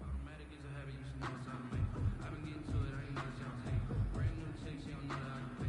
Automatic is a habit, you should know it's automatic. I've been getting to it, I ain't got a chance to take. Brand new chick, she don't know that I can pay.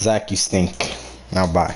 Zach, you stink. Now bye.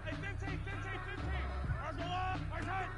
Hey, 15, 15, 15! Marshall up! Right side!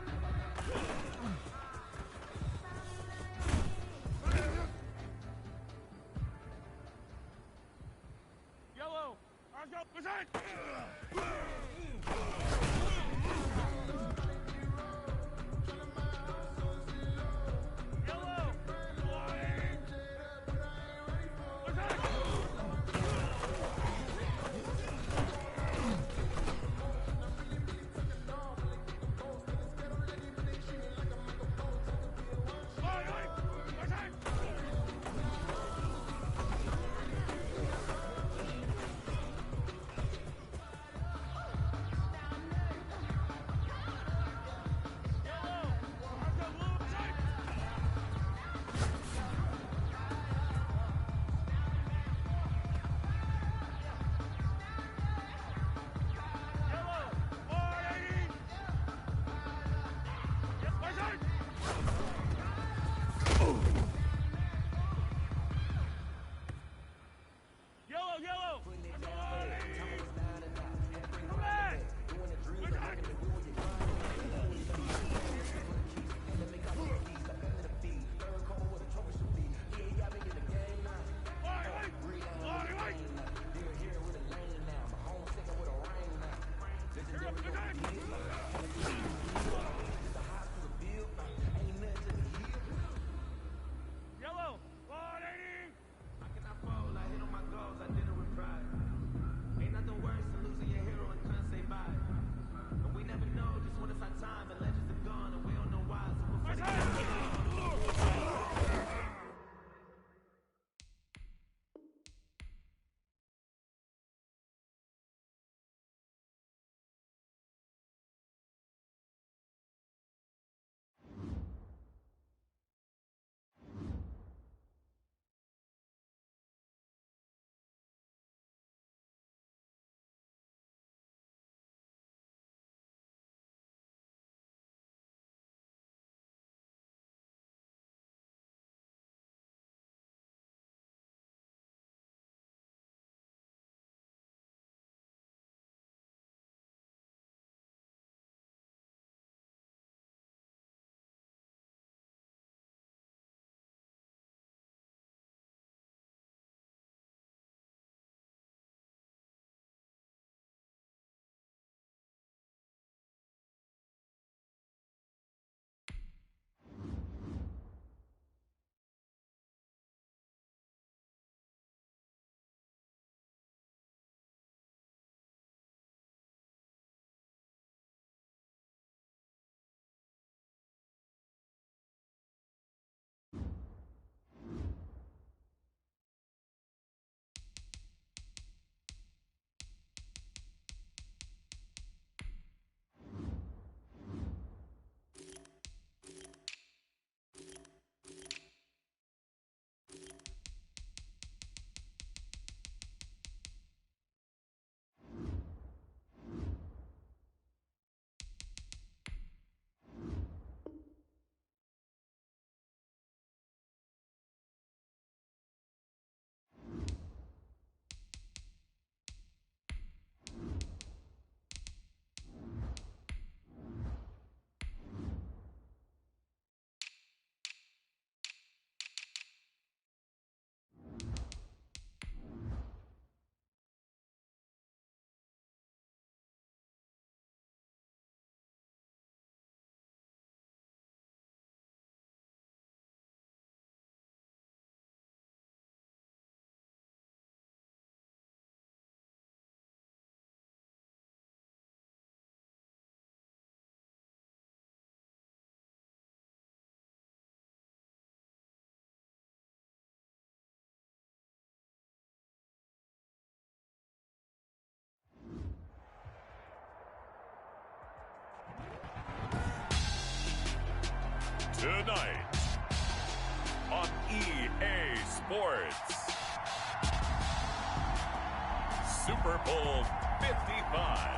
Tonight on EA Sports, Super Bowl 55.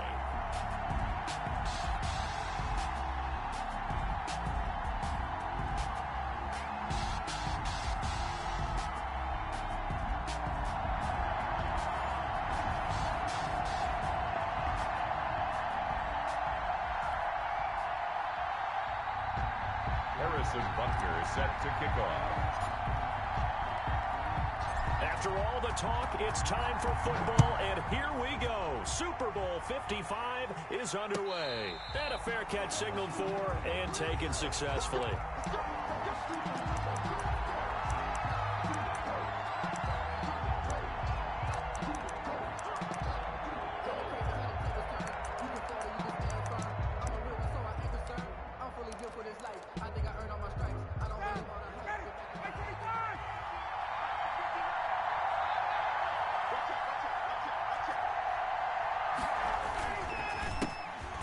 Buckner is set to kick off. After all the talk, it's time for football, and here we go. Super Bowl 55 is underway. And a fair catch signaled for and taken successfully.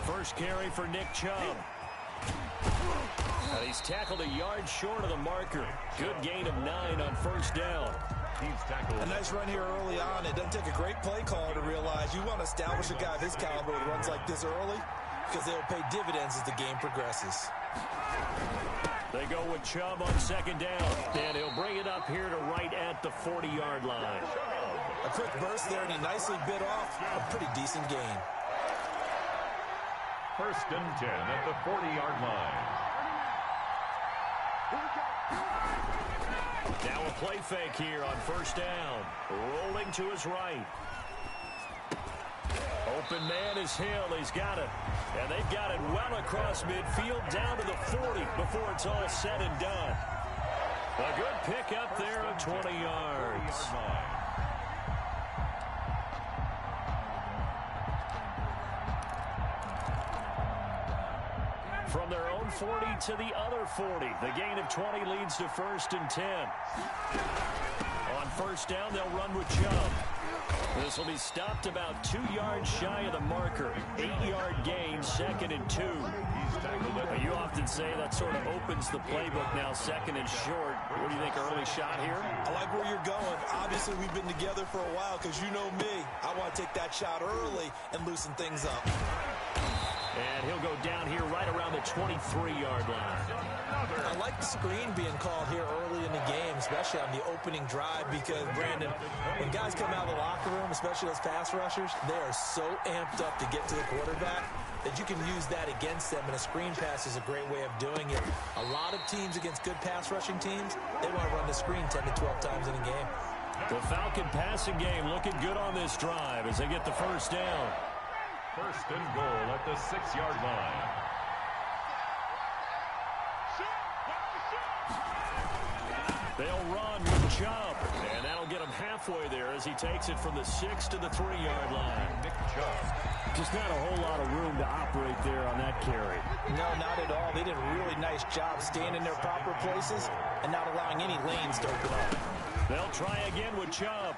First carry for Nick Chubb. And he's tackled a yard short of the marker. Good gain of 9 on first down. A nice run here early on. It doesn't take a great play caller to realize you want to establish a guy of his caliber who runs like this early because they'll pay dividends as the game progresses. They go with Chubb on second down, and he'll bring it up here to right at the 40-yard line. A quick burst there, and he nicely bit off a pretty decent gain. First and 10 at the 40-yard line. Now a play fake here on first down. Rolling to his right. Open man is Hill. He's got it. And they've got it well across midfield down to the 40 before it's all said and done. A good pickup there of 20 yards. From their own 40 to the other 40. The gain of 20 leads to first and 10. On first down, they'll run with Chubb. This will be stopped about 2 yards shy of the marker. 8-yard gain, second and 2. You often say that sort of opens the playbook now, second and short. What do you think, early shot here? I like where you're going. Obviously, we've been together for a while because you know me. I want to take that shot early and loosen things up. And he'll go down here right around the 23-yard line. I like the screen being called here early in the game, especially on the opening drive, because, Brandon, when guys come out of the locker room, especially those pass rushers, they are so amped up to get to the quarterback that you can use that against them, and a screen pass is a great way of doing it. A lot of teams against good pass rushing teams, they want to run the screen 10 to 12 times in a game. The Falcon passing game looking good on this drive as they get the first down. First and goal at the 6-yard line. They'll run with Chubb, and that'll get him halfway there as he takes it from the 6 to the 3-yard line. Nick Chubb. Just not a whole lot of room to operate there on that carry. No, not at all. They did a really nice job staying in their proper places and not allowing any lanes to open up. They'll try again with Chubb.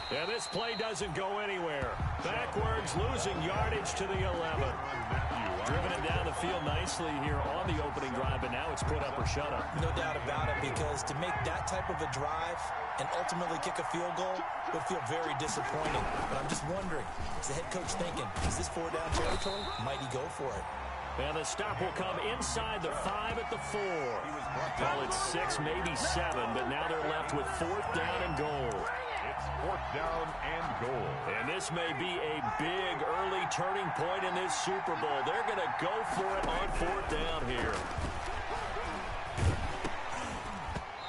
And this play doesn't go anywhere. Backwards, losing yardage to the 11. Driven it down the field nicely here on the opening drive, but now it's put up or shut up. No doubt about it, because to make that type of a drive and ultimately kick a field goal would feel very disappointing. But I'm just wondering, is the head coach thinking, is this 4-down territory? Might he go for it? And the stop will come inside the 5 at the 4. Well, it's 6, maybe 7, but now they're left with 4th down and goal. It's 4th down and goal. And this may be a big early turning point in this Super Bowl. They're going to go for it on 4th down here.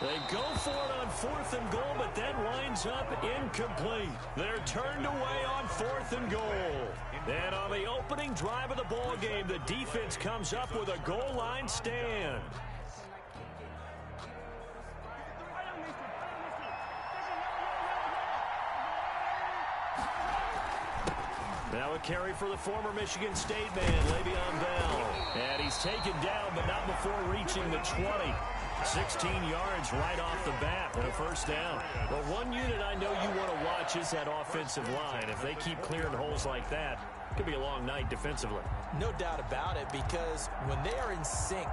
They go for it on 4th and goal, but that winds up incomplete. They're turned away on 4th and goal. And on the opening drive of the ball game, the defense comes up with a goal line stand. Now a carry for the former Michigan State man, Le'Veon Bell. And he's taken down, but not before reaching the 20. 16 yards right off the bat and a first down. Well, one unit I know you want to watch is that offensive line. If they keep clearing holes like that, it could be a long night defensively. No doubt about it, because when they are in sync,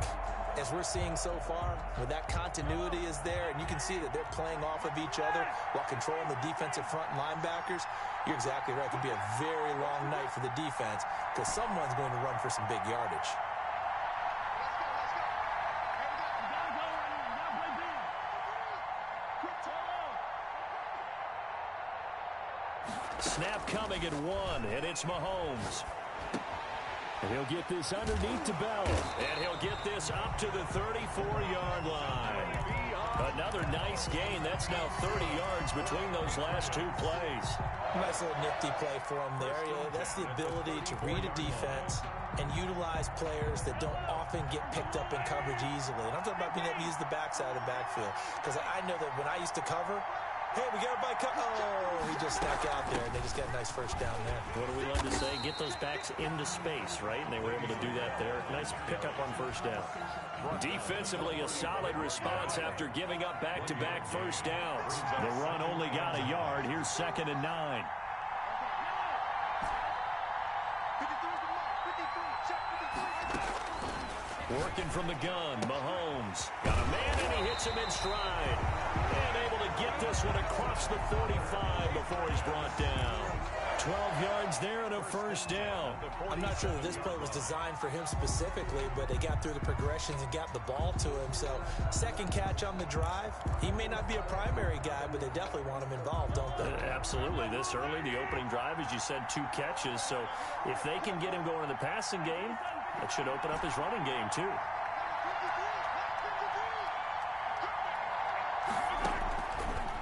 as we're seeing so far, when that continuity is there and you can see that they're playing off of each other while controlling the defensive front linebackers, you're exactly right. It could be a very long night for the defense because someone's going to run for some big yardage. Snap coming at 1, and it's Mahomes. And he'll get this underneath to Bell. And he'll get this up to the 34-yard line. Another nice gain. That's now 30 yards between those last two plays. Nice little nifty play for him there. Yeah, that's the ability to read a defense and utilize players that don't often get picked up in coverage easily. And I'm talking about being able to use the backside of the backfield. Because I know that when I used to cover, hey, we got a bike. Oh, he just snuck out there, and they just got a nice first down there. What do we love to say? Get those backs into space, right? And they were able to do that there. Nice pickup on first down. Defensively, a solid response after giving up back-to-back first downs. The run only got a yard. Here's 2nd and 9. Working from the gun, Mahomes. Got a man, and he hits him in stride. And able to get this one across the 45 before he's brought down. 12 yards there and a first down. I'm not sure that this play was designed for him specifically, but they got through the progressions and got the ball to him. So, second catch on the drive. He may not be a primary guy, but they definitely want him involved, don't they? Absolutely. This early, the opening drive, as you said, 2 catches. So, if they can get him going in the passing game, it should open up his running game, too.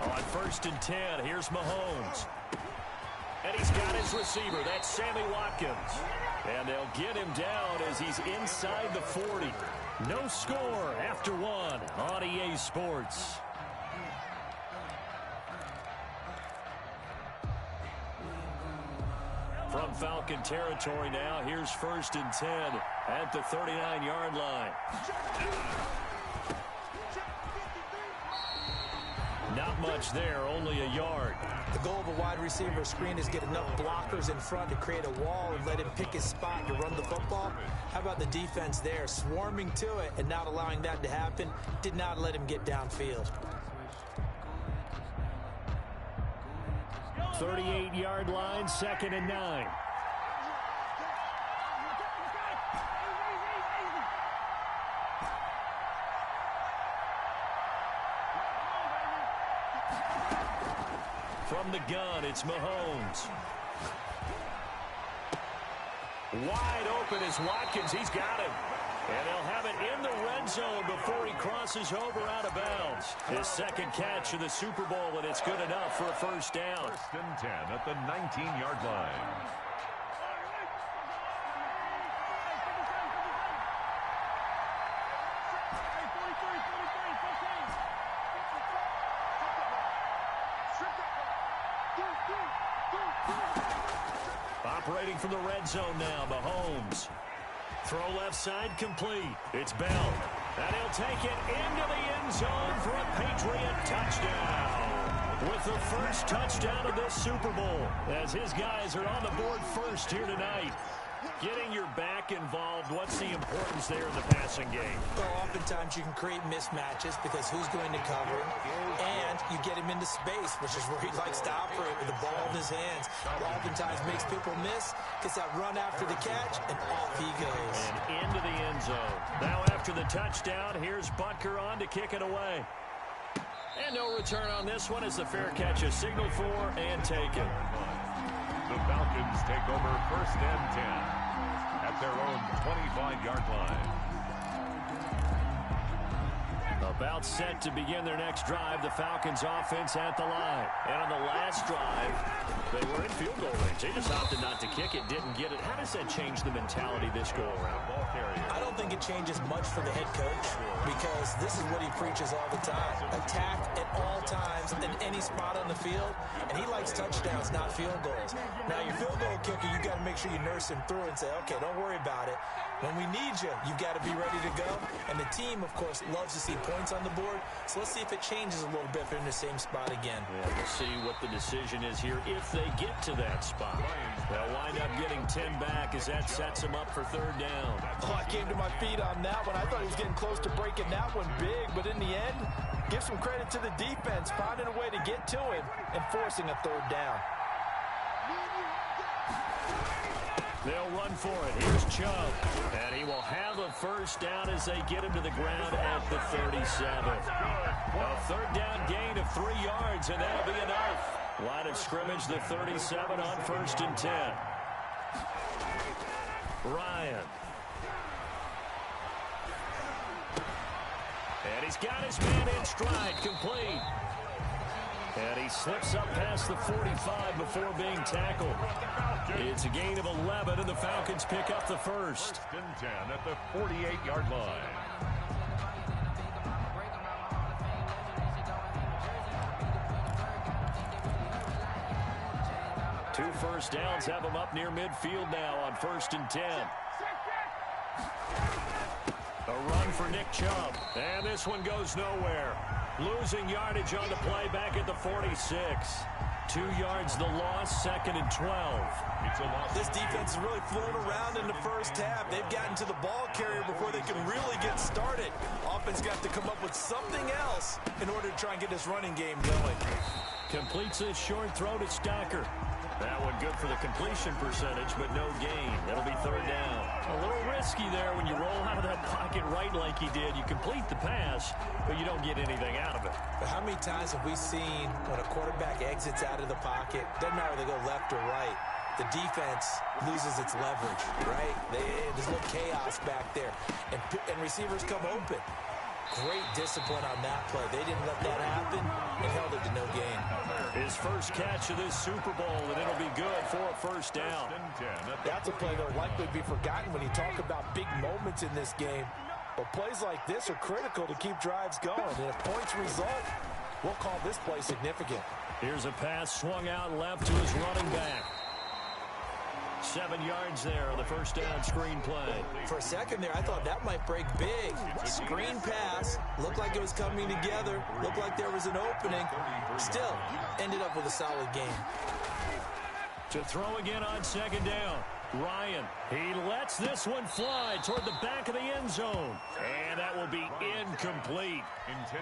On 1st and 10, here's Mahomes. And he's got his receiver. That's Sammy Watkins. And they'll get him down as he's inside the 40. No score after 1 on EA Sports. From Falcon territory now, here's 1st and 10 at the 39-yard line. Not much there, only a yard. The goal of a wide receiver screen is get enough blockers in front to create a wall and let him pick his spot to run the football. How about the defense there, swarming to it and not allowing that to happen? Did not let him get downfield. 38-yard line, 2nd and 9. From the gun, it's Mahomes. Wide open is Watkins. He's got him. And they'll have it in the red zone before he crosses over out of bounds. His 2nd catch of the Super Bowl, and it's good enough for a first down. 1st and 10 at the 19-yard line. Operating from the red zone now, Mahomes. Throw left side complete. It's Bell. And he'll take it into the end zone for a Patriot touchdown. With the first touchdown of this Super Bowl, as his guys are on the board first here tonight. Getting your back involved, what's the importance there in the passing game? Well, oftentimes you can create mismatches because who's going to cover him, and you get him into space, which is where he likes to operate with the ball in his hands. Oftentimes makes people miss, gets that run after the catch, and off he goes. And into the end zone. Now after the touchdown, here's Butker on to kick it away. And no return on this one as the fair catch is signaled for and taken. The Falcons take over 1st and 10 at their own 25-yard line. About set to begin their next drive, the Falcons offense at the line. And on the last drive, they were in field goal range. They just opted not to kick it, didn't get it. How does that change the mentality this go-around? I don't think it changes much for the head coach because this is what he preaches all the time. Attack at all times in any spot on the field, and he likes touchdowns, not field goals. Now, your field goal kicker, you've got to make sure you nurse him through and say, okay, don't worry about it. When we need you, you've got to be ready to go. And the team, of course, loves to see points points on the board. So let's see if it changes a little bit if they're in the same spot again. Yeah, we'll see what the decision is here if they get to that spot. They'll wind up getting 10 back as that sets them up for third down. Oh, I came to my feet on that one. I thought he was getting close to breaking that one big, but in the end, give some credit to the defense, finding a way to get to him and forcing a third down. They'll run for it. Here's Chubb. And he will have a first down as they get him to the ground at the 37. A third down gain of 3 yards, and that'll be enough. Line of scrimmage, the 37 on 1st and 10. Ryan. And he's got his man in stride, complete. And he slips up past the 45 before being tackled. It's a gain of 11, and the Falcons pick up the first. 1st and 10 at the 48-yard line. Two first downs have them up near midfield now on 1st and 10. A run for Nick Chubb. And this one goes nowhere. Losing yardage on the play back at the 46. 2 yards the loss, 2nd and 12. This defense is really flown around in the first half. They've gotten to the ball carrier before they can really get started. Offense got to come up with something else in order to try and get this running game going. Completes a short throw to Stocker. That one good for the completion percentage, but no gain. That'll be third down. A little risky there when you roll out of that pocket right like he did. You complete the pass, but you don't get anything out of it. But how many times have we seen when a quarterback exits out of the pocket, doesn't matter whether they go left or right, the defense loses its leverage, right? There's no chaos back there, and receivers come open. Great discipline on that play. They didn't let that happen and held it to no gain. His first catch of this Super Bowl, and it'll be good for a first down. That's a play that'll likely be forgotten when you talk about big moments in this game. But plays like this are critical to keep drives going. And if points result, we'll call this play significant. Here's a pass swung out left to his running back. 7 yards there on the first down screen play. For a second there, I thought that might break big. Screen pass. Looked like it was coming together. Looked like there was an opening. Still, ended up with a solid game. To throw again on 2nd down. Ryan, he lets this one fly toward the back of the end zone. And that will be incomplete.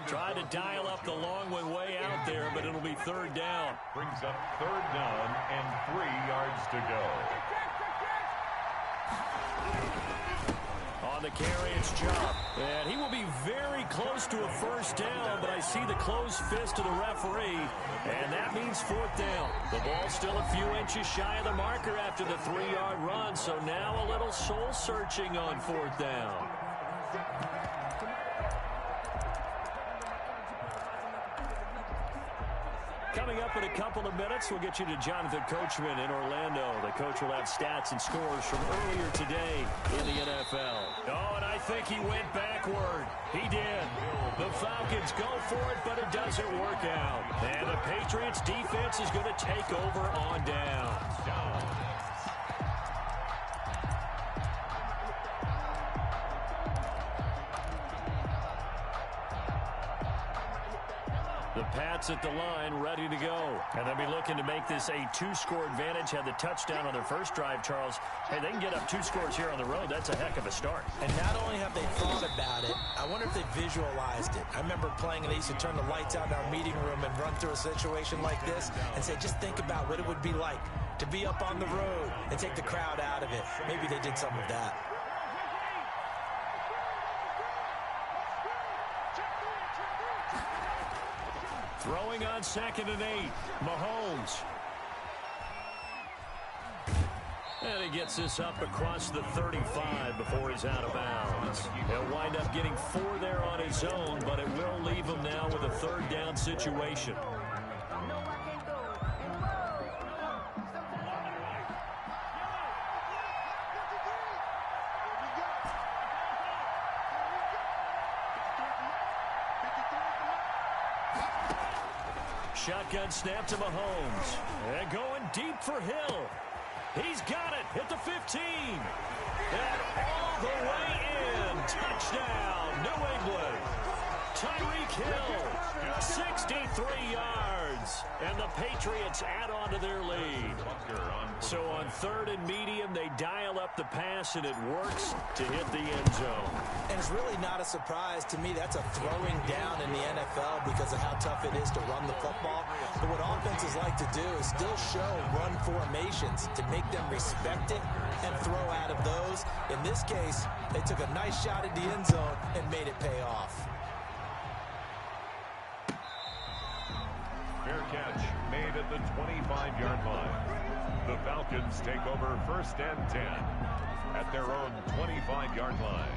Tried to dial up the long one way out there, but it'll be third down. Brings up third down and 3 yards to go. On the carry, it's Chubb. And he will be very close to a first down, but I see the closed fist of the referee, and that means 4th down. The ball's still a few inches shy of the marker after the 3-yard run, so now a little soul-searching on 4th down. Coming up in a couple of minutes, we'll get you to Jonathan Coachman in Orlando. The coach will have stats and scores from earlier today in the NFL. Oh, and I think he went backward. He did. The Falcons go for it, but it doesn't work out. And the Patriots defense is going to take over on down. The Pats at the line, ready to go. And they'll be looking to make this a 2-score advantage. Had the touchdown on their first drive, Charles. Hey, they can get up 2 scores here on the road. That's a heck of a start. And not only have they thought about it, I wonder if they visualized it. I remember playing, and they used to turn the lights out in our meeting room and run through a situation like this and say, just think about what it would be like to be up on the road and take the crowd out of it. Maybe they did some of that. Throwing on 2nd and 8. Mahomes. And he gets this up across the 35 before he's out of bounds. He'll wind up getting 4 there on his own, but it will leave him now with a third down situation. Shotgun snap to Mahomes. And going deep for Hill. He's got it at the 15. And all the way in. Touchdown, New England. Tyreek Hill, 63 yards. And the Patriots add on to their lead. So on 3rd and medium, they dial up the pass, and it works to hit the end zone. And it's really not a surprise to me. That's a throwing down in the NFL because of how tough it is to run the football. But what offenses like to do is still show run formations to make them respect it and throw out of those. In this case, they took a nice shot at the end zone and made it pay off. Fair catch made at the 25-yard line. The Falcons take over 1st and 10 at their own 25-yard line.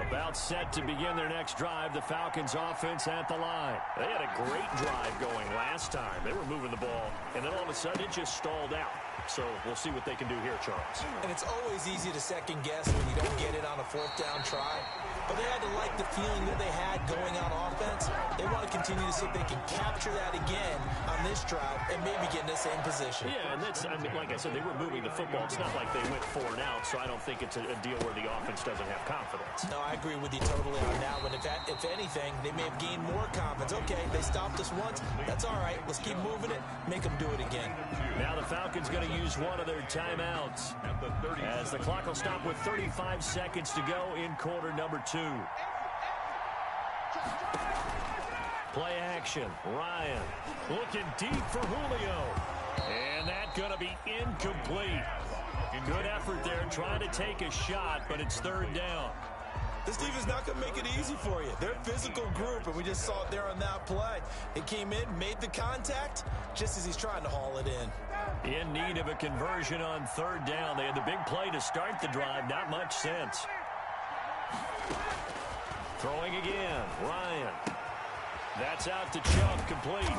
About set to begin their next drive, the Falcons offense at the line. They had a great drive going last time. They were moving the ball, and then all of a sudden it just stalled out. So we'll see what they can do here, Charles. And it's always easy to second guess when you don't get it on a 4th down try. But they had to like the feeling that they had going on offense. They want to continue to see if they can capture that again on this drive and maybe get in the same position. Yeah, and that's, I mean, like I said, they were moving the football. It's not like they went 4 and out, so I don't think it's a deal where the offense doesn't have confidence. No, I agree with you totally on that one. If anything, they may have gained more confidence. Okay, they stopped us once. That's all right. Let's keep moving it. Make them do it again. Now the Falcons going to use one of their timeouts as the clock will stop with 35 seconds to go in quarter number 2. Play action. Ryan looking deep for Julio. And that's going to be incomplete. Good effort there trying to take a shot, but it's 3rd down. This defense is not going to make it easy for you. They're a physical group, and we just saw it there on that play. It came in, made the contact, just as he's trying to haul it in. In need of a conversion on 3rd down. They had the big play to start the drive. Not much sense. Throwing again. Ryan. That's out to Chubb, complete.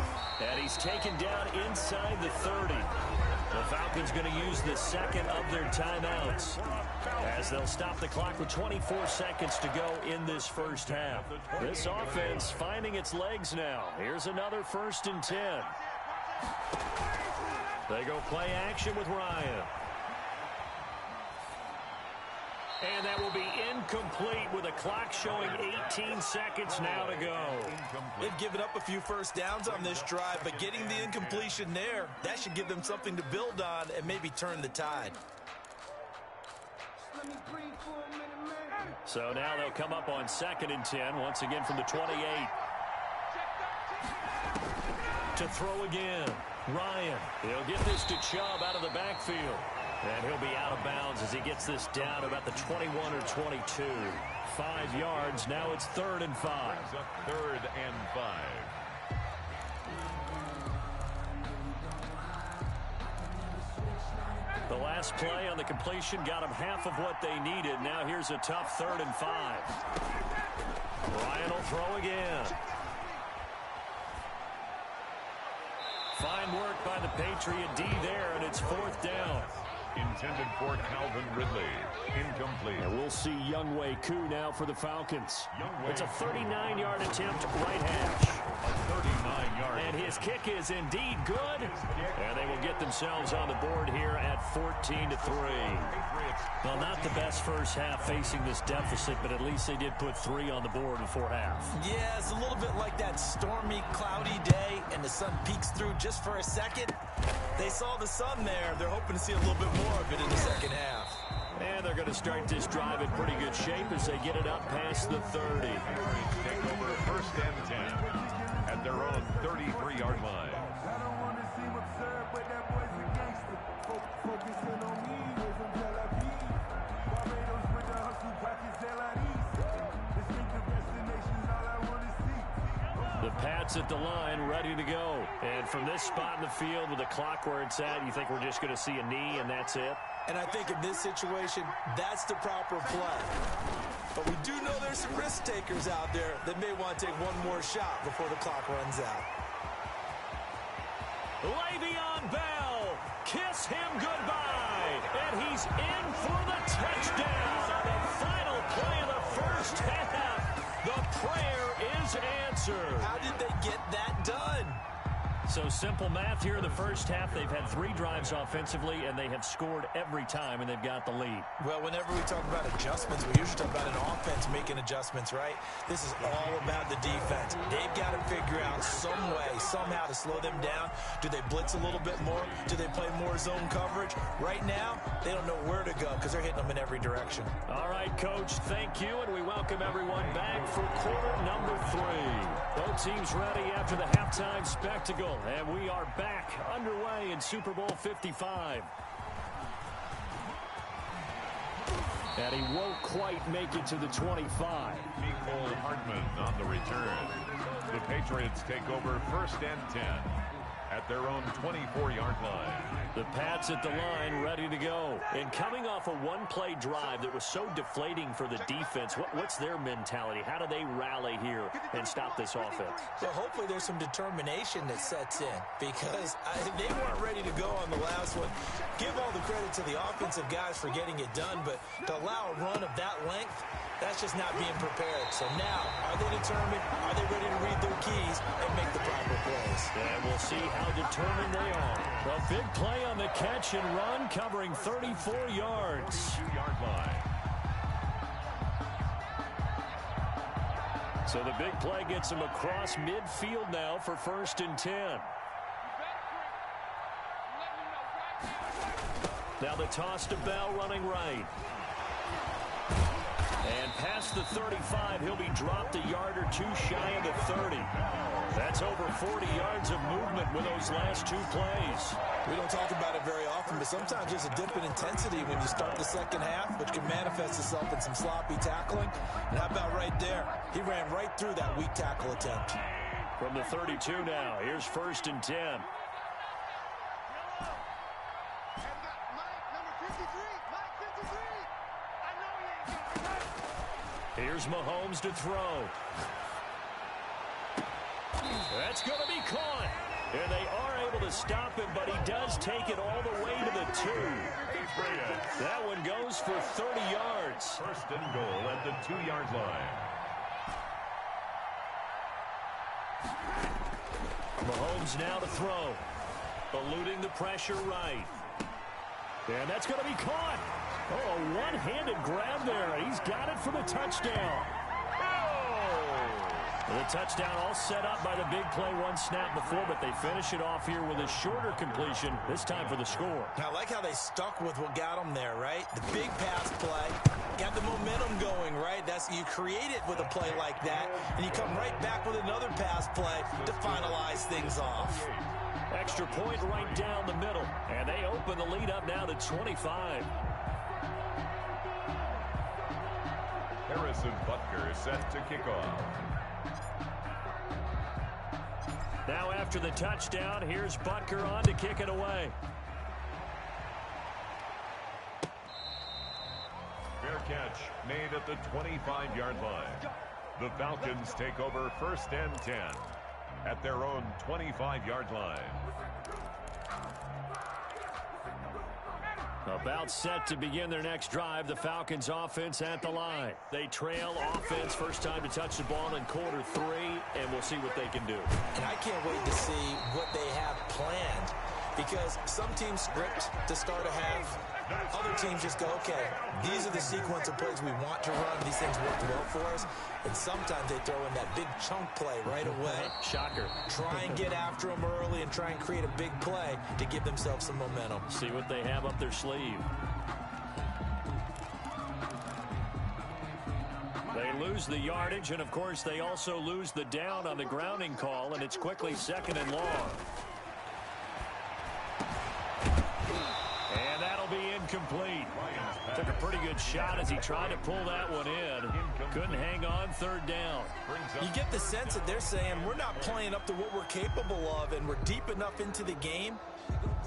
And he's taken down inside the 30. The Falcons going to use the second of their timeouts as they'll stop the clock with 24 seconds to go in this first half. This offense finding its legs now. Here's another 1st and 10. They go play action with Ryan. And that will be incomplete with a clock showing 18 seconds now to go. They've given up a few 1st downs on this drive, but getting the incompletion there, that should give them something to build on and maybe turn the tide. So now they'll come up on 2nd and 10, once again from the 28. To throw again. Ryan, he'll get this to Chubb out of the backfield. And he'll be out of bounds as he gets this down about the 21 or 22. 5 yards. Now it's 3rd and 5. 3rd and 5. The last play on the completion got them half of what they needed. Now here's a tough 3rd and 5. Ryan will throw again. Fine work by the Patriot D there, and it's 4th down. Intended for Calvin Ridley. Incomplete. And we'll see Younghoe Koo now for the Falcons. It's a 39-yard attempt right hash. A 39-yard. And his kick is indeed good. And they will get themselves on the board here at 14-3. Well, not the best first half facing this deficit, but at least they did put 3 on the board before half. Yeah, it's a little bit like that stormy, cloudy day, and the sun peeks through just for a second. They saw the sun there. They're hoping to see a little bit more of it in the second half. And they're going to start this drive in pretty good shape as they get it up past the 30. Take over 1st and 10 at their own 33-yard line. The Pats at the line, ready to go. And from this spot in the field with the clock where it's at, you think we're just going to see a knee and that's it? And I think in this situation, that's the proper play. But we do know there's some risk takers out there that may want to take one more shot before the clock runs out. Le'Veon Bell, kiss him goodbye. And he's in for the touchdown on the final play of the first half. The prayer is answered. answered. How did they get that done? So simple math here in the first half. They've had 3 drives offensively, and they have scored every time, and they've got the lead. Well, whenever we talk about adjustments, we usually talk about an offense making adjustments, right? This is all about the defense. They've got to figure out some way, somehow to slow them down. Do they blitz a little bit more? Do they play more zone coverage? Right now, they don't know where to go because they're hitting them in every direction. All right, Coach, thank you, and we welcome everyone back for quarter number 3. Both teams ready after the halftime spectacle. And we are back underway in Super Bowl 55. And he won't quite make it to the 25. Nicole Hartman on the return. The Patriots take over 1st and 10 at their own 24-yard line. The Pats at the line, ready to go. And coming off a one-play drive that was so deflating for the defense, what's their mentality? How do they rally here and stop this offense? Well, hopefully there's some determination that sets in because they weren't ready to go on the last one. Give all the credit to the offensive guys for getting it done, but to allow a run of that length, that's just not being prepared. So now, are they determined? Are they ready to read their keys and make the proper plays? And we'll see how determined they are. A big play on the catch and run, covering 34 yards. 2-yard line. So the big play gets him across midfield now for 1st and 10. Now the toss to Bell running right. And past the 35, he'll be dropped a yard or 2 shy of the 30. That's over 40 yards of movement with those last 2 plays. We don't talk about it very often, but sometimes there's a dip in intensity when you start the second half, which can manifest itself in some sloppy tackling. And how about right there? He ran right through that weak tackle attempt. From the 32 now, here's 1st and 10. Here's Mahomes to throw. That's going to be caught. And they are able to stop him, but he does take it all the way to the 2. That one goes for 30 yards. 1st and goal at the 2-yard line. Mahomes now to throw. Eluding the pressure right. And that's going to be caught. Oh, a one-handed grab there. He's got it for the touchdown. The touchdown all set up by the big play, one snap before, but they finish it off here with a shorter completion, this time for the score. I like how they stuck with what got them there, right? The big pass play, got the momentum going, right? You create it with a play like that, and you come right back with another pass play to finalize things off. Extra point right down the middle, and they open the lead up now to 25. Harrison Butker set to kick off. Now after the touchdown, here's Butker on to kick it away. Fair catch made at the 25-yard line. The Falcons take over 1st and 10 at their own 25-yard line. About set to begin their next drive, the Falcons offense at the line. They trail offense, first time to touch the ball in quarter 3, and we'll see what they can do. And I can't wait to see what they have planned, because some teams script to start a half. Other teams just go, okay, these are the sequence of plays we want to run. These things worked well for us. And sometimes they throw in that big chunk play right away. Shocker. Try and get after them early and try and create a big play to give themselves some momentum. See what they have up their sleeve. They lose the yardage, and of course they also lose the down on the grounding call, and it's quickly 2nd and long. And that'll be incomplete. Took a pretty good shot as he tried to pull that one in. Couldn't hang on, 3rd down. You get the sense that they're saying we're not playing up to what we're capable of, and we're deep enough into the game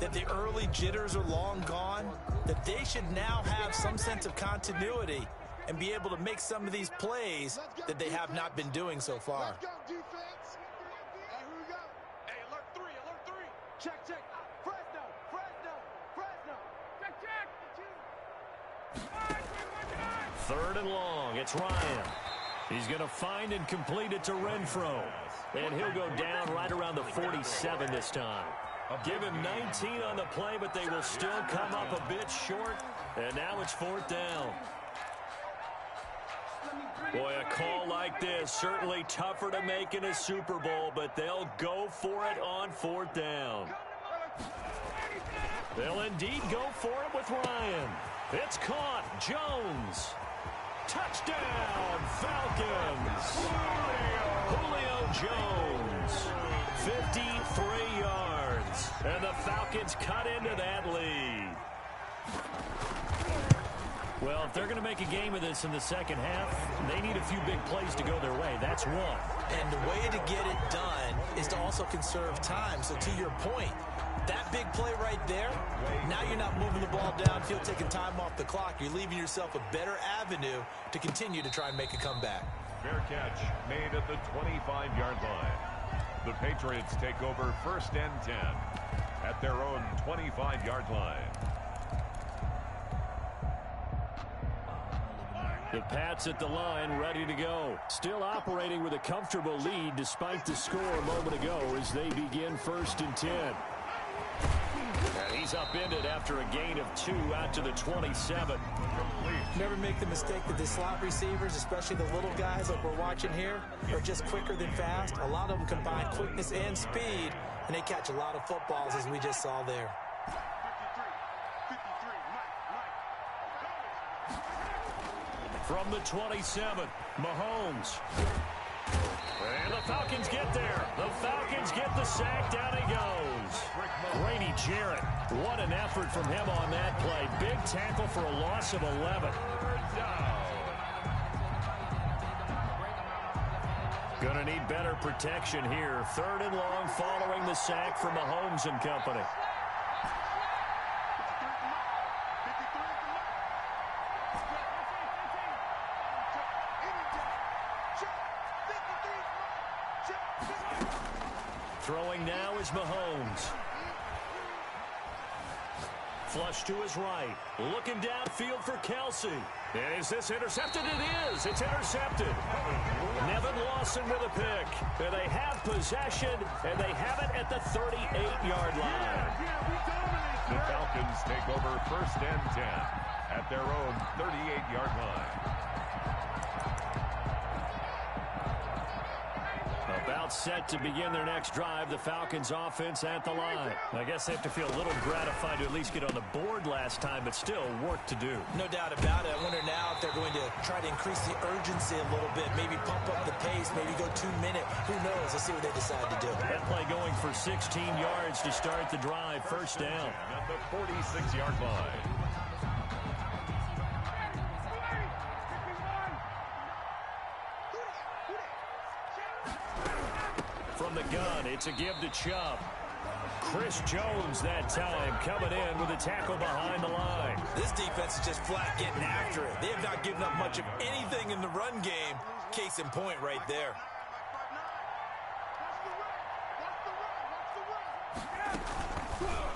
that the early jitters are long gone, that they should now have some sense of continuity and be able to make some of these plays that they have not been doing so far. Let's go, defense. Hey, here we go. Hey, alert 3, alert 3. Check, check. Fresno, Fresno, Fresno. Check, check. 3rd and long. It's Ryan. He's going to find and complete it to Renfro. And he'll go down right around the 47 this time. Give him 19 on the play, but they will still come up a bit short. And now it's 4th down. Boy, a call like this, certainly tougher to make in a Super Bowl, but they'll go for it on 4th down. They'll indeed go for it with Ryan. It's caught. Jones. Touchdown, Falcons. Julio Jones. 53 yards. And the Falcons cut into that lead. Well, if they're going to make a game of this in the second half, they need a few big plays to go their way. That's one. And the way to get it done is to also conserve time. So to your point, that big play right there, now you're not moving the ball downfield, taking time off the clock. You're leaving yourself a better avenue to continue to try and make a comeback. Fair catch made at the 25-yard line. The Patriots take over 1st and 10 at their own 25-yard line. The Pats at the line, ready to go. Still operating with a comfortable lead despite the score a moment ago as they begin 1st and 10. And he's upended after a gain of 2 out to the 27. Never make the mistake that the slot receivers, especially the little guys like we're watching here, are just quicker than fast. A lot of them combine quickness and speed, and they catch a lot of footballs as we just saw there. From the 27, Mahomes. And the Falcons get there. The Falcons get the sack. Down he goes. Grady Jarrett. What an effort from him on that play. Big tackle for a loss of 11. Gonna need better protection here. 3rd and long following the sack from Mahomes and company. Throwing now is Mahomes. Flush to his right. Looking downfield for Kelsey. And is this intercepted? It is. It's intercepted. Nevin Lawson with a pick. And they have possession, and they have it at the 38-yard line. The Falcons take over 1st and 10 at their own 38-yard line. About set to begin their next drive, the Falcons offense at the line. I guess they have to feel a little gratified to at least get on the board last time, but still work to do. No doubt about it. I wonder now if they're going to try to increase the urgency a little bit, maybe pump up the pace, maybe go 2-minute. Who knows? Let's see what they decide to do. That play going for 16 yards to start the drive. 1st down. At the 46-yard line. From the gun, it's a give to Chubb. Chris Jones that time coming in with a tackle behind the line. This defense is just flat getting after it. They have not given up much of anything in the run game. Case in point right there.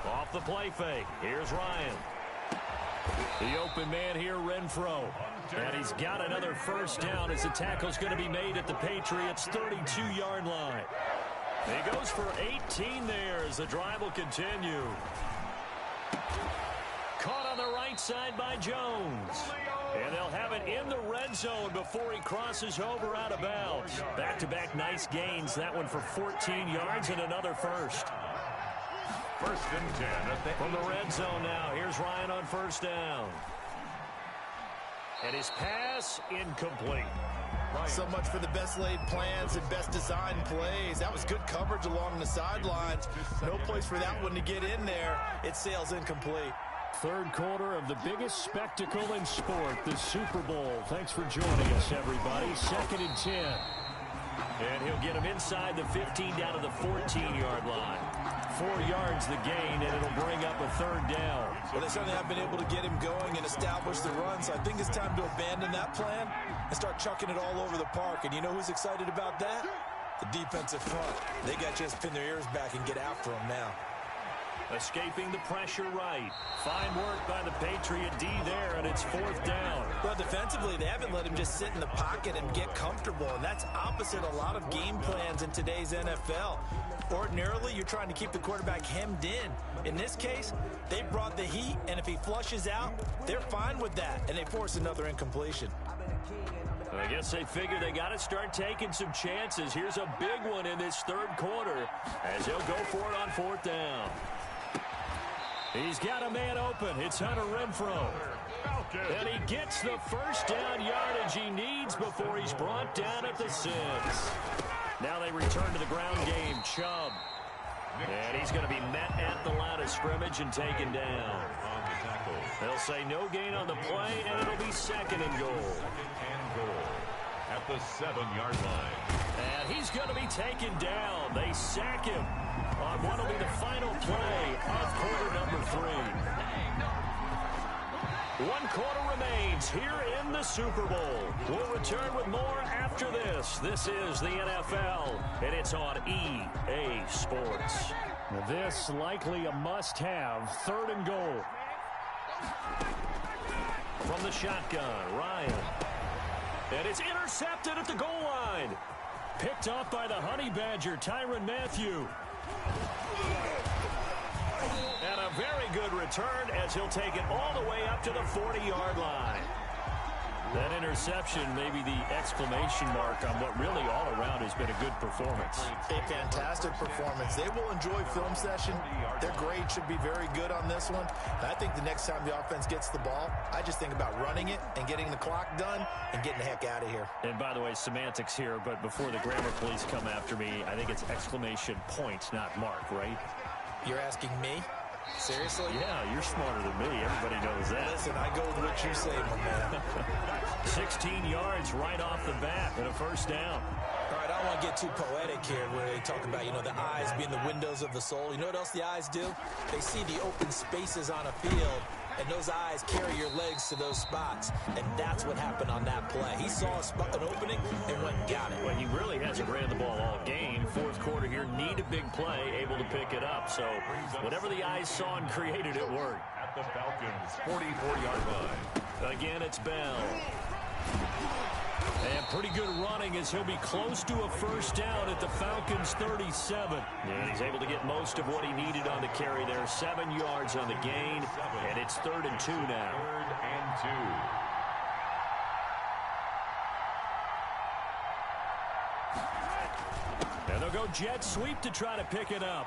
Off the play fake. Here's Ryan. The open man here, Renfro. And he's got another 1st down as the tackle's going to be made at the Patriots' 32-yard line. He goes for 18 there as the drive will continue. Caught on the right side by Jones. And they'll have it in the red zone before he crosses over out of bounds. Back-to-back nice gains. That one for 14 yards and another 1st. 1st and 10 at the From the red zone now. Here's Ryan on 1st down. And his pass incomplete. So much for the best laid plans and best designed plays. That was good coverage along the sidelines. No place for that one to get in there. It sails incomplete. 3rd quarter of the biggest spectacle in sport, the Super Bowl. Thanks for joining us, everybody. 2nd and 10. And he'll get him inside the 15 down to the 14-yard line. 4 yards the gain, and it'll bring up a 3rd down. Well, they certainly have been able to get him going and establish the run, so I think it's time to abandon that plan and start chucking it all over the park. And you know who's excited about that? The defensive front. They got a chance to pin their ears back and get after him now. Escaping the pressure right. Fine work by the Patriot D there, and it's 4th down. Well, defensively, they haven't let him just sit in the pocket and get comfortable, and that's opposite a lot of game plans in today's NFL. Ordinarily, you're trying to keep the quarterback hemmed in. In this case, they brought the heat, and if he flushes out, they're fine with that, and they force another incompletion. I guess they figure they got to start taking some chances. Here's a big one in this 3rd quarter as he'll go for it on 4th down. He's got a man open. It's Hunter Renfrow. And he gets the 1st down yardage he needs before he's brought down at the 6. Now they return to the ground game. Chubb. And he's going to be met at the line of scrimmage and taken down. They'll say no gain on the play, and it'll be 2nd and goal. At the 7-yard line. And he's going to be taken down. They sack him on what will be the final play of quarter number 3. 1 quarter remains here in the Super Bowl. We'll return with more after this. This is the NFL, and it's on EA Sports. This likely a must-have. 3rd and goal. From the shotgun, Ryan. And it's intercepted at the goal line. Picked off by the Honey Badger, Tyrann Mathieu. And a very good return as he'll take it all the way up to the 40-yard line. That interception may be the exclamation mark on what really all around has been a good performance. A fantastic performance. They will enjoy film session. Their grade should be very good on this one. And I think the next time the offense gets the ball, I just think about running it and getting the clock done and getting the heck out of here. And by the way, semantics here, but before the grammar police come after me, I think it's exclamation point, not mark, right? You're asking me? Seriously? Yeah, you're smarter than me. Everybody knows that. Listen, I go with what you say, my man. 16 yards right off the bat and a 1st down. All right, I don't want to get too poetic here where they talk about, the eyes being the windows of the soul. You know what else the eyes do? They see the open spaces on a field, and those eyes carry your legs to those spots, and that's what happened on that play. He saw an opening and went and got it. Well, he really hasn't ran the ball all game. 4th quarter here, need a big play, able to pick it up. So whatever the eyes saw and created, it worked. At the Falcons' 44-yard line. Again, it's Bell. And pretty good running as he'll be close to a 1st down at the Falcons' 37. And he's able to get most of what he needed on the carry there. 7 yards on the gain, and it's 3rd and 2 now. 3rd and 2. And they'll go jet sweep to try to pick it up.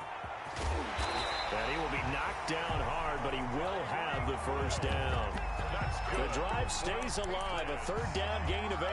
And he will be knocked down hard, but he will have the 1st down. The drive stays alive, a 3rd down gain of 8.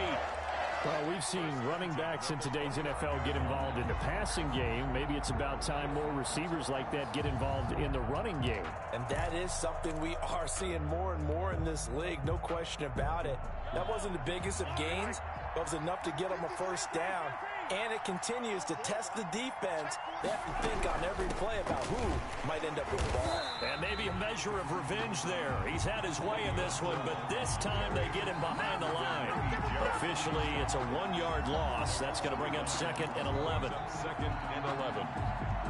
Well, we've seen running backs in today's NFL get involved in the passing game. Maybe it's about time more receivers like that get involved in the running game. And that is something we are seeing more and more in this league, no question about it. That wasn't the biggest of gains, but it was enough to get them a 1st down. And it continues to test the defense. They have to think on every play about who might end up with the ball. And maybe a measure of revenge there. He's had his way in this one, but this time they get him behind the line. Officially, it's a 1-yard loss. That's going to bring up 2nd and 11. 2nd and 11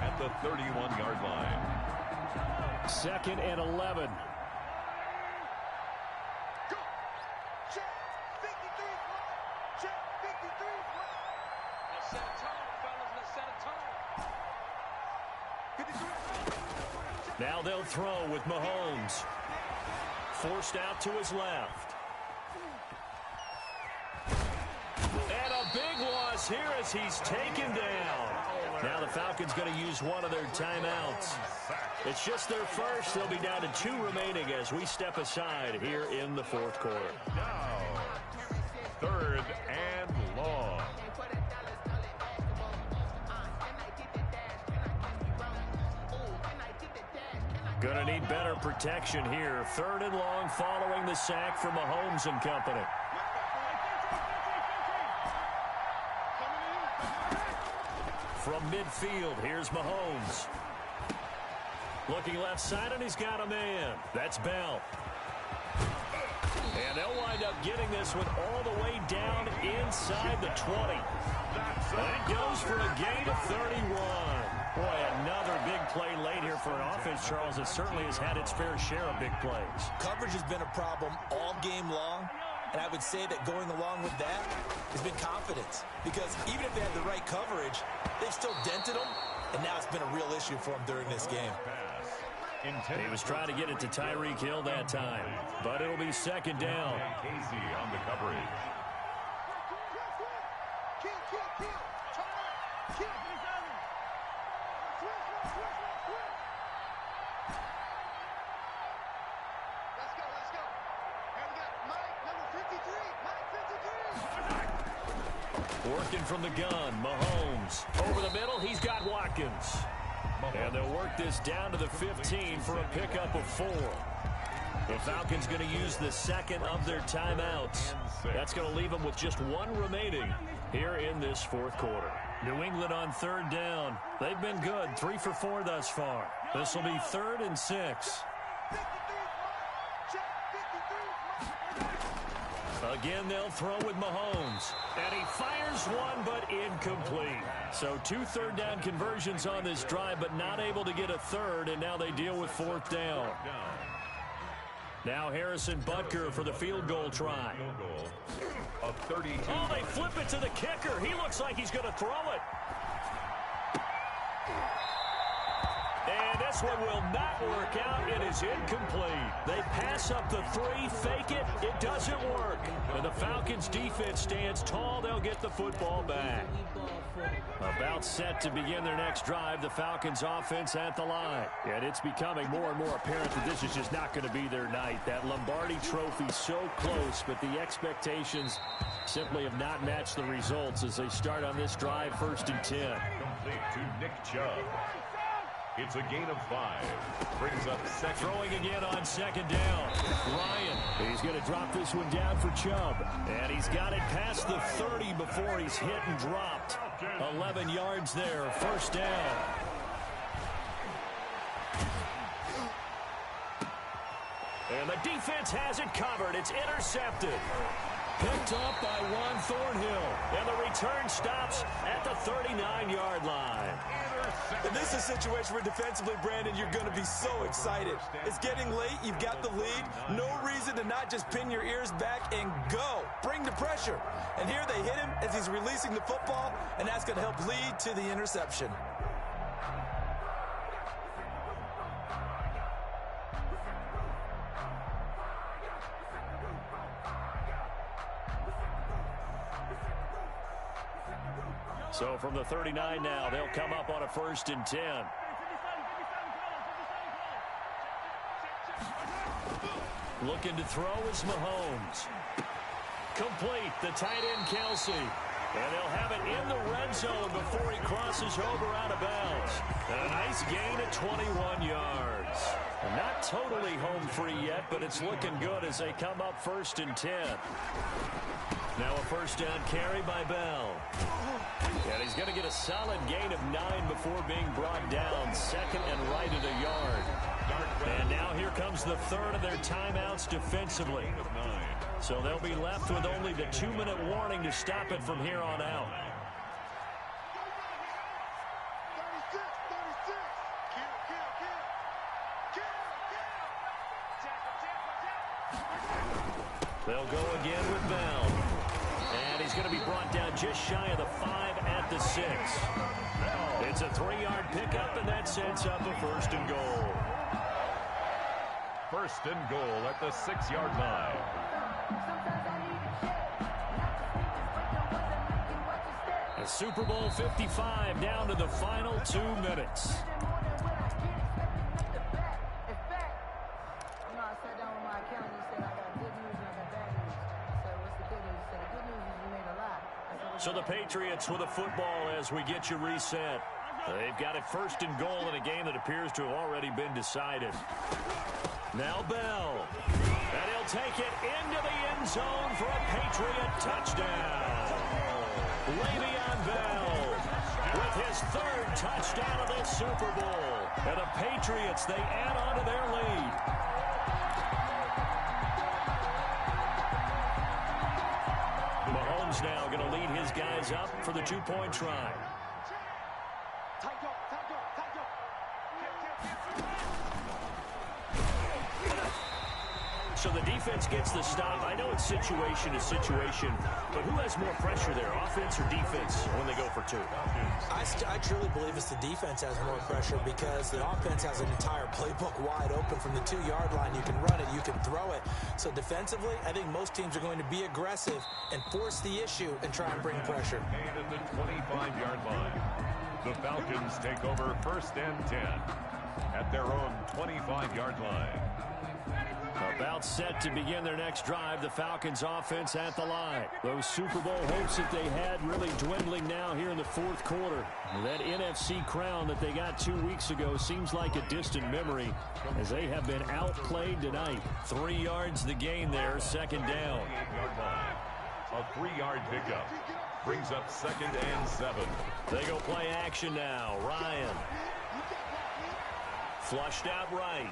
at the 31-yard line. 2nd and 11. Go. Check. 53 is right. Check. 53 is right. Let's set a tone, fellas. Let's set a tone. 53 is right. Now they'll throw with Mahomes. Forced out to his left. And a big loss here as he's taken down. Now the Falcons going to use one of their timeouts. It's just their first. They'll be down to 2 remaining as we step aside here in the 4th quarter. Now, 3rd and long. Going to need better protection here. 3rd and long following the sack from Mahomes and company. From midfield, here's Mahomes. Looking left side, and he's got a man. That's Bell. And they'll wind up getting this one all the way down inside the 20. And it goes for a gain of 31. Boy, another big play late here for an offense, Charles, that certainly has had its fair share of big plays. Coverage has been a problem all game long, and I would say that going along with that has been confidence. Because even if they had the right coverage, they've still dented them, and now it's been a real issue for them during this game. He was trying to get it to Tyreek Hill that time, but it'll be second down. Casey on the coverage. Working from the gun, Mahomes. Over the middle, he's got Watkins. And they'll work this down to the 15 for a pickup of 4. The Falcons going to use the second of their timeouts. That's going to leave them with just 1 remaining here in this fourth quarter. New England on third down. They've been good, 3 for 4 thus far. This will be 3rd and 6. Again, they'll throw with Mahomes. And he fires one, but incomplete. So 2 third-down conversions on this drive, but not able to get a third, and now they deal with 4th down. Now Harrison Butker for the field goal try. Of 32. Oh, they flip it to the kicker. He looks like he's going to throw it. And this one will not work out. It is incomplete. They pass up the 3, fake it. It doesn't work. And the Falcons defense stands tall. They'll get the football back. About set to begin their next drive, the Falcons offense at the line. And it's becoming more and more apparent that this is just not going to be their night. That Lombardi trophy so close, but the expectations simply have not matched the results as they start on this drive, 1st and 10. Complete to Nick Chubb. It's a gain of 5. Brings up second. Throwing again on second down. Ryan, he's going to drop this one down for Chubb. And he's got it past the 30 before he's hit and dropped. 11 yards there, 1st down. And the defense has it covered. It's intercepted. Picked up by Juan Thornhill. And the return stops at the 39-yard line. And this is a situation where defensively, Brandon, you're going to be so excited. It's getting late. You've got the lead. No reason to not just pin your ears back and go. Bring the pressure. And here they hit him as he's releasing the football, and that's going to help lead to the interception. So from the 39 now, they'll come up on a 1st and 10. Looking to throw is Mahomes. Complete, the tight end Kelsey. And they'll have it in the red zone before he crosses over out of bounds. And a nice gain of 21 yards. And not totally home free yet, but it's looking good as they come up 1st and 10. Now a 1st down carry by Bell. And he's going to get a solid gain of 9 before being brought down. 2nd and right at a yard. And now here comes the 3rd of their timeouts defensively. So they'll be left with only the 2-minute warning to stop it from here on out. They'll go again with Bell. And he's going to be brought down just shy of the 5 at the 6. It's a 3-yard pickup, and that sets up a 1st and goal. 1st and goal at the 6-yard line. A Super Bowl 55 down to the final 2 minutes. So the Patriots with a football as we get you reset. They've got it 1st and goal in a game that appears to have already been decided. Now Bell. And he'll take it into the end zone for a Patriot touchdown. Le'Veon Bell with his 3rd touchdown of this Super Bowl. And the Patriots, they add on to their lead. Mahomes now going to lead his guys up for the two-point try. So the defense gets the stop. I know it's situation to situation, but who has more pressure there, offense or defense, when they go for two? I truly believe it's the defense has more pressure because the offense has an entire playbook wide open from the 2-yard line. You can run it, you can throw it. So defensively, I think most teams are going to be aggressive and force the issue and try and bring pressure. At the 25-yard line, the Falcons take over 1st and 10 at their own 25-yard line. About set to begin their next drive, the Falcons offense at the line. Those Super Bowl hopes that they had really dwindling now here in the fourth quarter. That NFC crown that they got 2 weeks ago seems like a distant memory as they have been outplayed tonight. 3 yards the gain there, second down. A 3-yard pickup brings up 2nd and 7. They go play action now. Ryan. Flushed out right.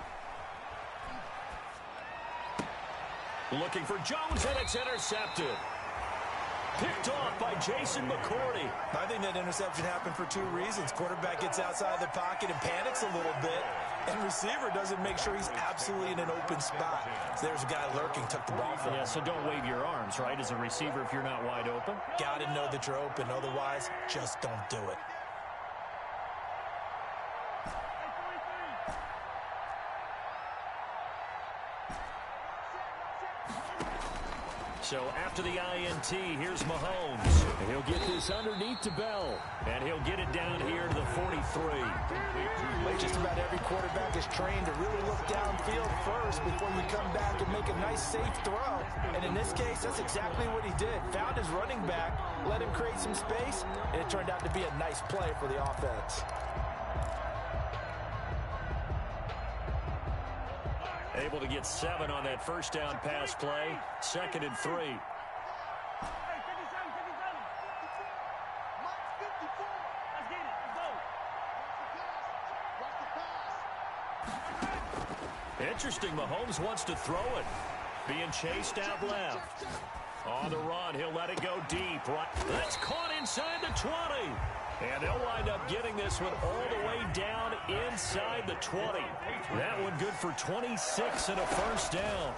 Looking for Jones, and it's intercepted. Picked off by Jason McCourty. I think that interception happened for 2 reasons. Quarterback gets outside the pocket and panics a little bit, and receiver doesn't make sure he's absolutely in an open spot. So there's a guy lurking, took the ball from him. Yeah, so don't wave your arms, right, as a receiver if you're not wide open. Got to know that you're open. Otherwise, just don't do it. So after the INT, here's Mahomes. And he'll get this underneath to Bell. And he'll get it down here to the 43. Just about every quarterback is trained to really look downfield first before you come back and make a nice, safe throw. And in this case, that's exactly what he did. Found his running back, let him create some space, and it turned out to be a nice play for the offense. Able to get 7 on that first down pass play. 2nd and 3. Interesting, Mahomes wants to throw it. Being chased out left. On the run, he'll let it go deep. Right. That's caught inside the 20. And they'll wind up getting this one all the way down inside the 20. That one good for 26 and a first down.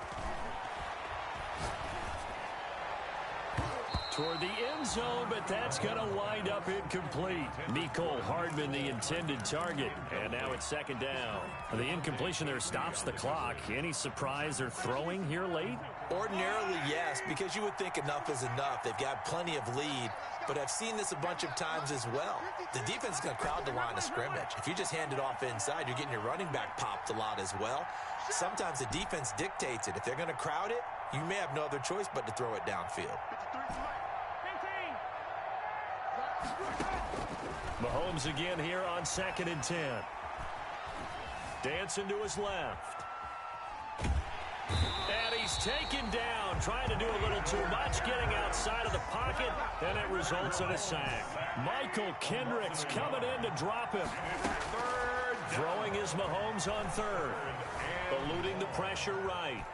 Toward the end zone, but that's going to wind up incomplete. Mecole Hardman, the intended target. And now it's 2nd down. The incompletion there stops the clock. Any surprise they're throwing here late? Ordinarily, yes, because you would think enough is enough. They've got plenty of lead, but I've seen this a bunch of times as well. The defense is going to crowd the line of scrimmage. If you just hand it off inside, you're getting your running back popped a lot as well. Sometimes the defense dictates it. If they're going to crowd it, you may have no other choice but to throw it downfield. Mahomes again here on 2nd and 10. Dancing to his left. And he's taken down, trying to do a little too much, getting outside of the pocket, and it results in a sack. Michael Kendricks coming in to drop him. Throwing is Mahomes on 3rd. Eluding the pressure right.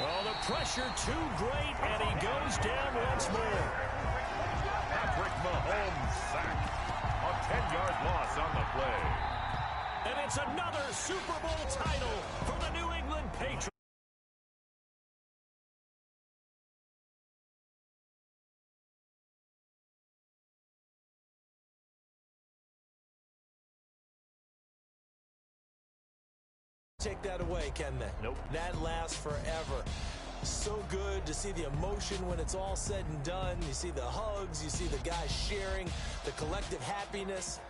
Oh, the pressure too great, and he goes down once more. Patrick Mahomes sacked. A 10-yard loss on the play. And it's another Super Bowl title for the New England Patriots. Take that away, can they? Nope. That lasts forever. So good to see the emotion when it's all said and done. You see the hugs, you see the guys sharing, the collective happiness.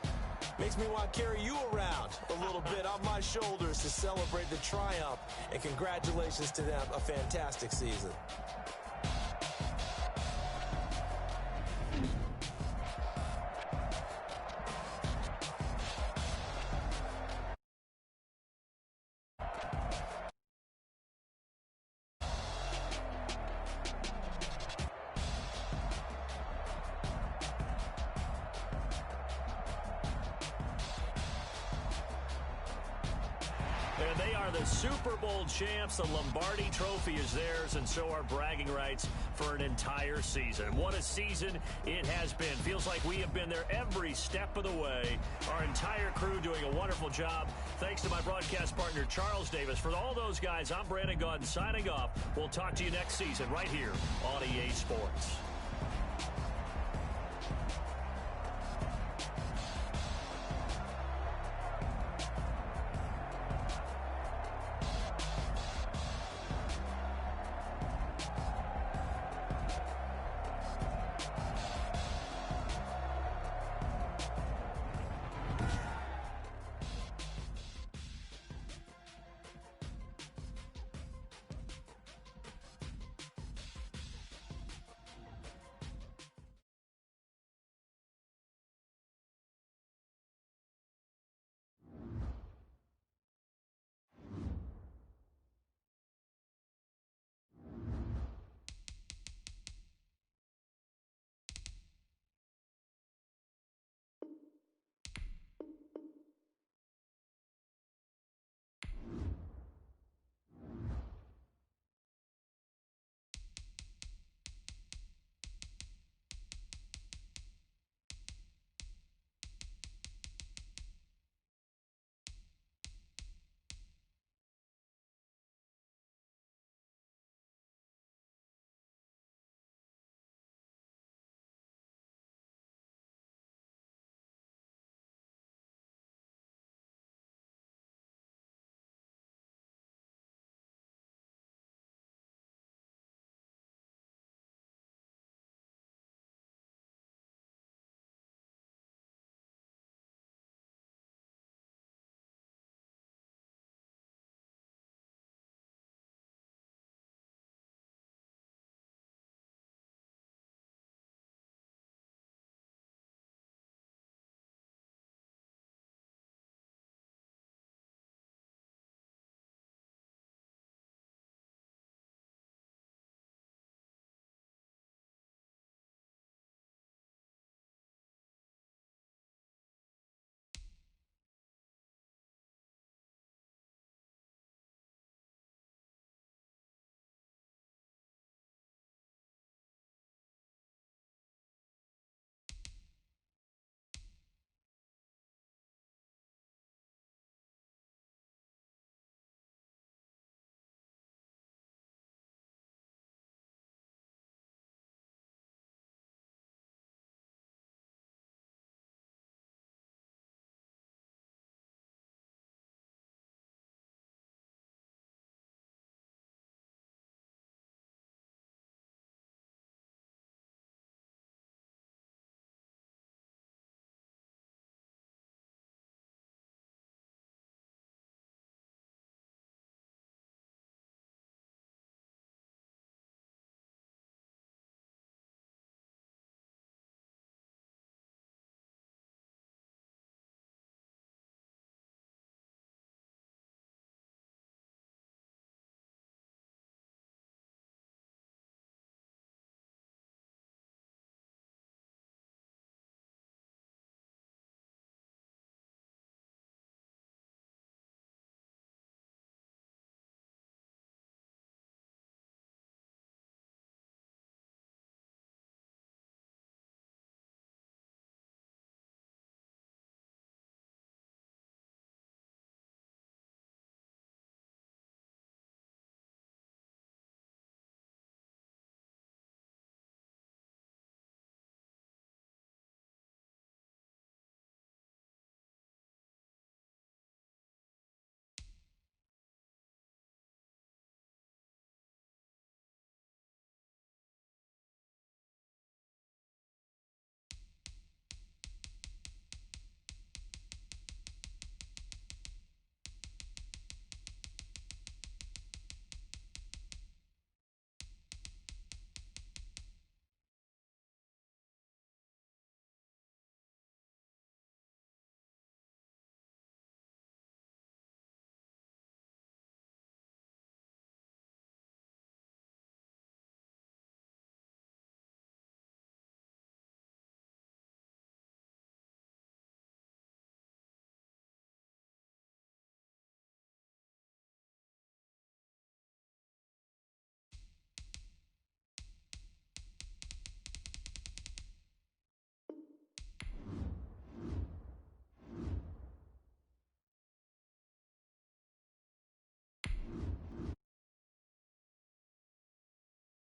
Makes me want to carry you around a little bit on my shoulders to celebrate the triumph. And congratulations to them, a fantastic season. And they are the Super Bowl champs. The Lombardi Trophy is theirs, and so are bragging rights for an entire season. What a season it has been. Feels like we have been there every step of the way. Our entire crew doing a wonderful job. Thanks to my broadcast partner, Charles Davis. For all those guys, I'm Brandon Gaudin signing off. We'll talk to you next season right here on EA Sports.